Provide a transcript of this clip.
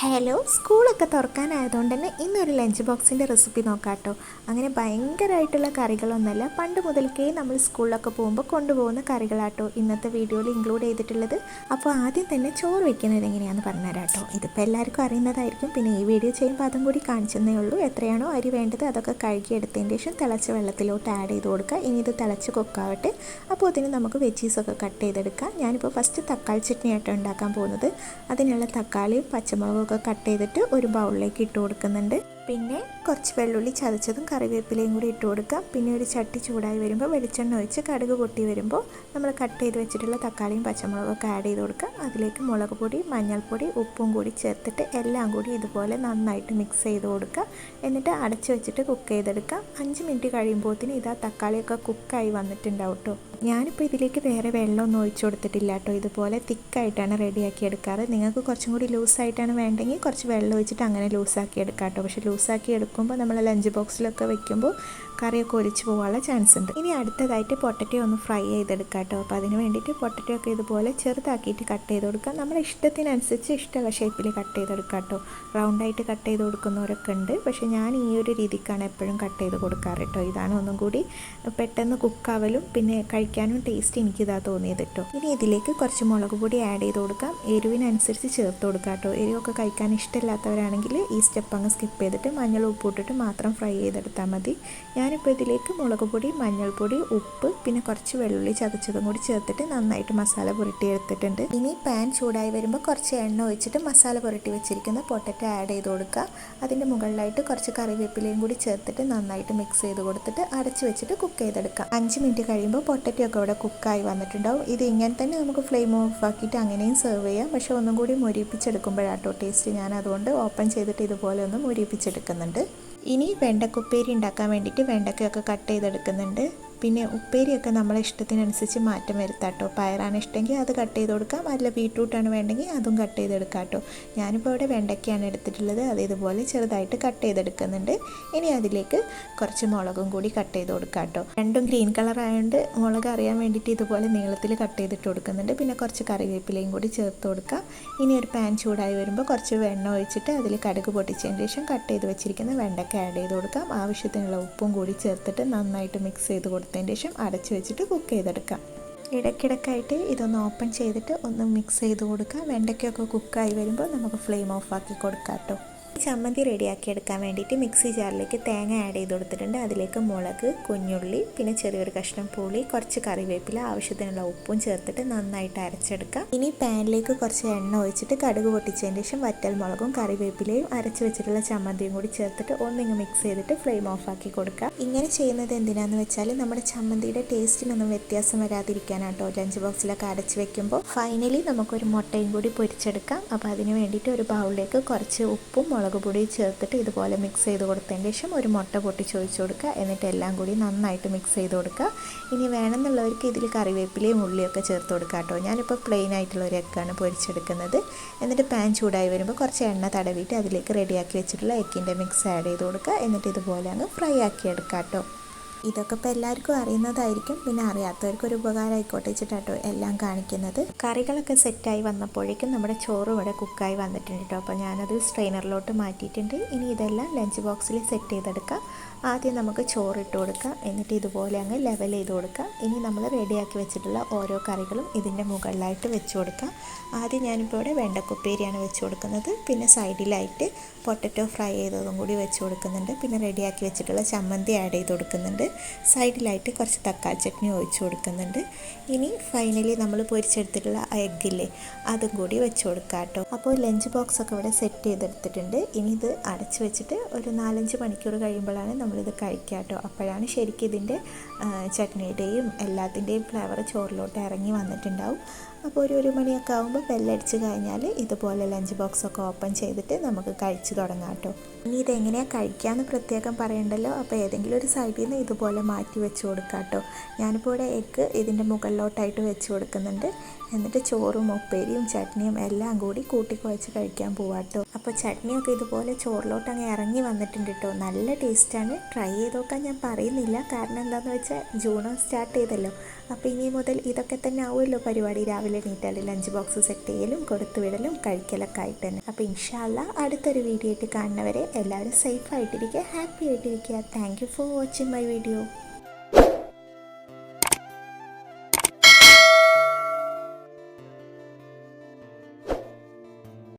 Hello, സ്കൂളൊക്കെ തുറക്കാനായതുകൊണ്ട് തന്നെ ഇന്നൊരു ലഞ്ച് ബോക്സിൻ്റെ റെസിപ്പി നോക്കാം കേട്ടോ. അങ്ങനെ ഭയങ്കരമായിട്ടുള്ള കറികളൊന്നുമല്ല, പണ്ട് മുതൽക്കേ നമ്മൾ സ്കൂളിലൊക്കെ പോകുമ്പോൾ കൊണ്ടുപോകുന്ന കറികളാട്ടോ ഇന്നത്തെ വീഡിയോയിൽ ഇൻക്ലൂഡ് ചെയ്തിട്ടുള്ളത്. അപ്പോൾ ആദ്യം തന്നെ ചോറ് വയ്ക്കുന്നത് എങ്ങനെയാണെന്ന് പറഞ്ഞുതരാം കേട്ടോ. ഇതിപ്പോൾ എല്ലാവർക്കും അറിയുന്നതായിരിക്കും, പിന്നെ ഈ വീഡിയോ ചെയ്യുമ്പോൾ അതും കൂടി കാണിച്ചെന്നേ ഉള്ളൂ. എത്രയാണോ അരി വേണ്ടത് അതൊക്കെ കഴുകിയെടുത്തതിന് ശേഷം തിളച്ച വെള്ളത്തിലോട്ട് ആഡ് ചെയ്ത് കൊടുക്കുക. ഇനി ഇത് തിളച്ച് കുക്കാവട്ടെ. അപ്പോൾ അതിന് നമുക്ക് വെജീസൊക്കെ കട്ട് ചെയ്തെടുക്കാം. ഞാനിപ്പോൾ ഫസ്റ്റ് തക്കാളി ചട്നി ആട്ടോ ഉണ്ടാക്കാൻ പോകുന്നത്. അതിനുള്ള തക്കാളിയും പച്ചമുളകും ഒക്കെ കട്ട് ചെയ്തിട്ട് ഒരു ബൗളിലേക്ക് ഇട്ട് കൊടുക്കുന്നുണ്ട്. പിന്നെ കുറച്ച് വെള്ളുള്ളി ചതച്ചതും കറിവേപ്പിലയും കൂടി ഇട്ട് കൊടുക്കാം. പിന്നെ ഒരു ചട്ടി ചൂടായി വരുമ്പോൾ വെളിച്ചെണ്ണ ഒഴിച്ച് കടുക് പൊട്ടി വരുമ്പോൾ നമ്മൾ കട്ട് ചെയ്ത് വെച്ചിട്ടുള്ള തക്കാളിയും പച്ചമുളകൊക്കെ ആഡ് ചെയ്ത് കൊടുക്കാം. അതിലേക്ക് മുളക് പൊടി, മഞ്ഞൾപ്പൊടി, ഉപ്പും കൂടി ചേർത്തിട്ട് എല്ലാം കൂടി ഇതുപോലെ നന്നായിട്ട് മിക്സ് ചെയ്ത് കൊടുക്കുക. എന്നിട്ട് അടച്ച് വെച്ചിട്ട് കുക്ക് ചെയ്തെടുക്കാം. 5 മിനിറ്റ് കഴിയുമ്പോഴത്തേന് ഇതാ തക്കാളിയൊക്കെ കുക്കായി വന്നിട്ടുണ്ടാവും കേട്ടോ. ഞാനിപ്പോൾ ഇതിലേക്ക് വേറെ വെള്ളമൊന്നും ഒഴിച്ചു കൊടുത്തിട്ടില്ല കേട്ടോ. ഇതുപോലെ തിക്കായിട്ടാണ് റെഡിയാക്കി എടുക്കാറ്. നിങ്ങൾക്ക് കുറച്ചും കൂടി ലൂസായിട്ടാണ് വേണ്ടെങ്കിൽ കുറച്ച് വെള്ളം ഒഴിച്ചിട്ട് അങ്ങനെ ലൂസാക്കി എടുക്കാം കേട്ടോ. പക്ഷേ ലൂസാക്കി എടുക്കുമ്പോൾ നമ്മൾ ലഞ്ച് ബോക്സിലൊക്കെ വെക്കുമ്പോൾ കറിയൊക്കെ ഒലിച്ച് പോകാനുള്ള ചാൻസ് ഉണ്ട്. ഇനി അടുത്തതായിട്ട് പൊട്ടറ്റോ ഒന്ന് ഫ്രൈ ചെയ്തെടുക്കാം കേട്ടോ. അപ്പോൾ അതിന് വേണ്ടിയിട്ട് പൊട്ടറ്റോ ഒക്കെ ഇതുപോലെ ചെറുതാക്കിയിട്ട് കട്ട് ചെയ്ത് കൊടുക്കാം. നമ്മുടെ ഇഷ്ടത്തിനനുസരിച്ച് ഇഷ്ടമുള്ള ഷേപ്പിൽ കട്ട് ചെയ്തെടുക്കാം കേട്ടോ. റൗണ്ടായിട്ട് കട്ട് ചെയ്ത് കൊടുക്കുന്നവരൊക്കെ ഉണ്ട്, പക്ഷേ ഞാൻ ഈ ഒരു രീതിക്കാണ് എപ്പോഴും കട്ട് ചെയ്ത് കൊടുക്കാറ് കേട്ടോ. ഇതാണ് ഒന്നും കൂടി പെട്ടെന്ന് കുക്കാവലും പിന്നെ കഴിക്കാനും ടേസ്റ്റ് എനിക്കിതാ തോന്നിയത് കേട്ടോ. ഇനി ഇതിലേക്ക് കുറച്ച് മുളക് പൊടി ആഡ് ചെയ്ത് കൊടുക്കാം. എരിവിനനുസരിച്ച് ചേർത്ത് കൊടുക്കാം കേട്ടോ. എരിവൊക്കെ കഴിക്കാൻ ഇഷ്ടമില്ലാത്തവരാണെങ്കിൽ ഈ സ്റ്റെപ്പ് അങ്ങ് സ്കിപ്പ് ചെയ്തിട്ട് മഞ്ഞൾ ഉപ്പ് ഇട്ടിട്ട് മാത്രം ഫ്രൈ ചെയ്തെടുത്താൽ മതി. ഞാനിപ്പോൾ ഇതിലേക്ക് മുളക് പൊടി, മഞ്ഞൾപ്പൊടി, ഉപ്പ് പിന്നെ കുറച്ച് വെള്ളുള്ളി ചതച്ചതും കൂടി ചേർത്തിട്ട് നന്നായിട്ട് മസാല പുരട്ടി എടുത്തിട്ടുണ്ട്. ഇനി പാൻ ചൂടായി വരുമ്പോൾ കുറച്ച് എണ്ണ ഒഴിച്ചിട്ട് മസാല പുരട്ടി വെച്ചിരിക്കുന്ന പൊട്ടറ്റോ ആഡ് ചെയ്ത് കൊടുക്കുക. അതിൻ്റെ മുകളിലായിട്ട് കുറച്ച് കറിവേപ്പിലയും കൂടി ചേർത്തിട്ട് നന്നായിട്ട് മിക്സ് ചെയ്ത് കൊടുത്തിട്ട് അടച്ച് വെച്ചിട്ട് കുക്ക് ചെയ്തെടുക്കാം. 5 മിനിറ്റ് കഴിയുമ്പോൾ പൊട്ടറ്റോ ഒക്കെ ഇവിടെ കുക്കായി വന്നിട്ടുണ്ടാവും. ഇത് ഇങ്ങനെ തന്നെ നമുക്ക് ഫ്ലെയിം ഓഫ് ആക്കിയിട്ട് അങ്ങനെയും സെർവ് ചെയ്യാം. പക്ഷേ ഒന്നും കൂടി മൊരിപ്പിച്ചെടുക്കുമ്പോഴാട്ടോ ടേസ്റ്റ്. ഞാൻ അതുകൊണ്ട് ഓപ്പൺ ചെയ്തിട്ട് ഇതുപോലെ ഒന്ന് മൊരിപ്പിച്ചെടുക്കുന്നുണ്ട്. ഇനി വെണ്ടക്കുപ്പേരി ഉണ്ടാക്കാൻ വേണ്ടിയിട്ട് വെണ്ടക്കയൊക്കെ കട്ട് ചെയ്തെടുക്കുന്നുണ്ട്. പിന്നെ ഉപ്പേരിയൊക്കെ നമ്മളെ ഇഷ്ടത്തിനനുസരിച്ച് മാറ്റം വരുത്താം കേട്ടോ. പയറാണ് ഇഷ്ടമെങ്കിൽ അത് കട്ട് ചെയ്ത് കൊടുക്കാം, അല്ല ബീട്രൂട്ടാണ് വേണ്ടെങ്കിൽ അതും കട്ട് ചെയ്തെടുക്കാം കേട്ടോ. ഞാനിപ്പോൾ ഇവിടെ വെണ്ടയ്ക്കയാണ് എടുത്തിട്ടുള്ളത്. അത് ഇതുപോലെ ചെറുതായിട്ട് കട്ട് ചെയ്തെടുക്കുന്നുണ്ട്. ഇനി അതിലേക്ക് കുറച്ച് മുളകും കൂടി കട്ട് ചെയ്ത് കൊടുക്കാം കേട്ടോ. രണ്ടും ഗ്രീൻ കളർ ആയതുകൊണ്ട് മുളക് അറിയാൻ വേണ്ടിയിട്ട് ഇതുപോലെ നീളത്തിൽ കട്ട് ചെയ്തിട്ട് കൊടുക്കുന്നുണ്ട്. പിന്നെ കുറച്ച് കറിവേപ്പിലയും കൂടി ചേർത്ത് കൊടുക്കാം. ഇനി ഒരു പാൻ ചൂടായി വരുമ്പോൾ കുറച്ച് വെണ്ണ ഒഴിച്ചിട്ട് അതിൽ കടുക് പൊട്ടിച്ചതിന് ശേഷം കട്ട് ചെയ്ത് വെച്ചിരിക്കുന്ന വെണ്ടയ്ക്ക ആഡ് ചെയ്ത് കൊടുക്കാം. ആവശ്യത്തിനുള്ള ഉപ്പും കൂടി ചേർത്തിട്ട് നന്നായിട്ട് മിക്സ് ചെയ്ത് കൊടുത്തതിന് ശേഷം അടച്ചു വെച്ചിട്ട് കുക്ക് ചെയ്തെടുക്കാം. ഇടയ്ക്കിടയ്ക്കായിട്ട് ഇതൊന്ന് ഓപ്പൺ ചെയ്തിട്ട് ഒന്ന് മിക്സ് ചെയ്ത് കൊടുക്കാം. വെണ്ടയ്ക്കൊക്കെ കുക്കായി വരുമ്പോൾ നമുക്ക് ഫ്ലെയിം ഓഫ് ആക്കി കൊടുക്കാം കേട്ടോ. ചമ്മന്തി റെഡിയാക്കി എടുക്കാൻ വേണ്ടിയിട്ട് മിക്സി ജാറിലേക്ക് തേങ്ങ ആഡ് ചെയ്ത് കൊടുത്തിട്ടുണ്ട്. അതിലേക്ക് മുളക്, കുഞ്ഞുള്ളി പിന്നെ ചെറിയൊരു കഷ്ണം പുളി, കുറച്ച് കറിവേപ്പില, ആവശ്യത്തിനുള്ള ഉപ്പും ചേർത്തിട്ട് നന്നായിട്ട് അരച്ചെടുക്കാം. ഇനി പാനിലേക്ക് കുറച്ച് എണ്ണ ഒഴിച്ചിട്ട് കടുക് പൊട്ടിച്ചതിന് ശേഷം വറ്റൽ മുളകും കറിവേപ്പിലയും അരച്ച് വെച്ചിട്ടുള്ള ചമ്മന്തിയും കൂടി ചേർത്തിട്ട് ഒന്നിങ്ങ് മിക്സ് ചെയ്തിട്ട് ഫ്ലെയിം ഓഫ് ആക്കി കൊടുക്കാം. ഇങ്ങനെ ചെയ്യുന്നത് എന്തിനാന്ന് വെച്ചാൽ നമ്മുടെ ചമ്മന്തിയുടെ ടേസ്റ്റിനൊന്നും വ്യത്യാസം വരാതിരിക്കാനാട്ടോ. ലഞ്ച് ബോക്സിലൊക്കെ അടച്ച് വെക്കുമ്പോൾ ഫൈനലി നമുക്കൊരു മുട്ടയും കൂടി പൊരിച്ചെടുക്കാം. അപ്പോൾ അതിന് വേണ്ടിയിട്ട് ഒരു ബൗളിലേക്ക് കുറച്ച് ഉപ്പും മുളക് പൊടി ചേർത്തിട്ട് ഇതുപോലെ മിക്സ് ചെയ്ത് കൊടുത്തതിന് ശേഷം ഒരു മുട്ട പൊട്ടിച്ചൊഴിച്ച് കൊടുക്കുക. എന്നിട്ട് എല്ലാം കൂടി നന്നായിട്ട് മിക്സ് ചെയ്ത് കൊടുക്കുക. ഇനി വേണമെന്നുള്ളവർക്ക് ഇതിൽ കറിവേപ്പിലയും ഉള്ളിയൊക്കെ ചേർത്ത് കൊടുക്കുക കേട്ടോ. ഞാനിപ്പോൾ പ്ലെയിൻ ആയിട്ടുള്ള ഒരു എഗ്ഗാണ് പൊരിച്ചെടുക്കുന്നത്. എന്നിട്ട് പാൻ ചൂടായി വരുമ്പോൾ കുറച്ച് എണ്ണ തടവിയിട്ട് അതിലേക്ക് റെഡിയാക്കി വെച്ചിട്ടുള്ള എഗ്ഗിൻ്റെ മിക്സ് ആഡ് ചെയ്ത് കൊടുക്കുക. എന്നിട്ട് ഇതുപോലെ അങ്ങ് ഫ്രൈ ആക്കി എടുക്കാം കേട്ടോ. ഇതൊക്കെ ഇപ്പോൾ എല്ലാവർക്കും അറിയുന്നതായിരിക്കും, പിന്നെ അറിയാത്തവർക്കൊരു ഉപകാരമായിക്കോട്ടെ വെച്ചിട്ടാട്ടോ എല്ലാം കാണിക്കുന്നത്. കറികളൊക്കെ സെറ്റായി വന്നപ്പോഴേക്കും നമ്മുടെ ചോറ് ഇവിടെ കുക്കായി വന്നിട്ടുണ്ട് കേട്ടോ. അപ്പോൾ ഞാനത് സ്ട്രെയിനറിലോട്ട് മാറ്റിയിട്ടുണ്ട്. ഇനി ഇതെല്ലാം ലഞ്ച് ബോക്സിൽ സെറ്റ് ചെയ്തെടുക്കാം. ആദ്യം നമുക്ക് ചോറിട്ട് കൊടുക്കാം. എന്നിട്ട് ഇതുപോലെ അങ്ങ് ലെവൽ ചെയ്ത് കൊടുക്കാം. ഇനി നമ്മൾ റെഡിയാക്കി വെച്ചിട്ടുള്ള ഓരോ കറികളും ഇതിൻ്റെ മുകളിലായിട്ട് വെച്ച് കൊടുക്കാം. ആദ്യം ഞാനിപ്പോൾ ഇവിടെ വെണ്ടക്കുപ്പേരിയാണ് വെച്ച് കൊടുക്കുന്നത്. പിന്നെ സൈഡിലായിട്ട് പൊട്ടറ്റോ ഫ്രൈ ചെയ്തതും കൂടി വെച്ച് കൊടുക്കുന്നുണ്ട്. പിന്നെ റെഡിയാക്കി വെച്ചിട്ടുള്ള ചമ്മന്തി ആഡ് ചെയ്ത് കൊടുക്കുന്നുണ്ട്. സൈഡിലായിട്ട് കുറച്ച് തക്കാളി ചട്നി ഒഴിച്ച് കൊടുക്കുന്നുണ്ട്. ഇനി ഫൈനലി നമ്മൾ പൊരിച്ചെടുത്തിട്ടുള്ള എഗ്ഗില്ലേ അതും കൂടി വെച്ച് കൊടുക്കാം കേട്ടോ. അപ്പോൾ ലഞ്ച് ബോക്സൊക്കെ ഇവിടെ സെറ്റ് ചെയ്തെടുത്തിട്ടുണ്ട്. ഇനി ഇത് അടച്ച് വെച്ചിട്ട് ഒരു 4-5 മണിക്കൂർ കഴിയുമ്പോഴാണ് നമ്മളിത് കഴിക്കുക കേട്ടോ. അപ്പോഴാണ് ശരിക്കും ഇതിൻ്റെ ചട്നിയുടെയും എല്ലാത്തിൻ്റെയും ഫ്ലേവർ ചോറിലോട്ട് ഇറങ്ങി വന്നിട്ടുണ്ടാവും. അപ്പോൾ ഒരു മണിയൊക്കെ ആകുമ്പോൾ ബെല്ലടിച്ച് കഴിഞ്ഞാൽ ഇതുപോലെ ലഞ്ച് ബോക്സൊക്കെ ഓപ്പൺ ചെയ്തിട്ട് നമുക്ക് കഴിച്ച് തുടങ്ങാം കേട്ടോ. ഇനി ഇതെങ്ങനെയാണ് കഴിക്കാമെന്ന് പ്രത്യേകം പറയണ്ടല്ലോ. അപ്പോൾ ഏതെങ്കിലും ഒരു സൈഡിൽ നിന്ന് ഇതുപോലെ മാറ്റി വെച്ച് കൊടുക്കാം കേട്ടോ. ഞാനിപ്പോൾ ഇവിടെ എഗ്ഗ് ഇതിൻ്റെ മുകളിലോട്ടായിട്ട് വെച്ച് കൊടുക്കുന്നുണ്ട്. എന്നിട്ട് ചോറും ഉപ്പേരിയും ചട്നിയും എല്ലാം കൂടി കൂട്ടിക്കുഴച്ച് കഴിക്കാൻ പോവാട്ടോ. അപ്പോൾ ചട്നിയൊക്കെ ഇതുപോലെ ചോറിലോട്ട് അങ്ങ് ഇറങ്ങി വന്നിട്ടുണ്ട് കേട്ടോ. നല്ല ടേസ്റ്റാണ്. ട്രൈ ചെയ്ത് നോക്കാൻ ഞാൻ പറയുന്നില്ല, കാരണം എന്താണെന്ന് വെച്ചാൽ ജൂൺ സ്റ്റാർട്ട് ചെയ്തല്ലോ. അപ്പോൾ ഇനി മുതൽ ഇതൊക്കെ തന്നെ ആവുമല്ലോ പരിപാടി. രാവിലെ എണീറ്റാൽ ലഞ്ച് ബോക്സ് സെറ്റ് ചെയ്യലും കൊടുത്തു വിടലും കഴിക്കലൊക്കെ ആയിട്ട് തന്നെ. അപ്പോൾ ഇൻഷാ അല്ലാ അടുത്തൊരു വീഡിയോ ആയിട്ട് കാണുന്നവരെ എല്ലാവരും സേഫ് ആയിട്ടിരിക്കുക, ഹാപ്പി ആയിട്ടിരിക്കുക. Thank you for watching my video.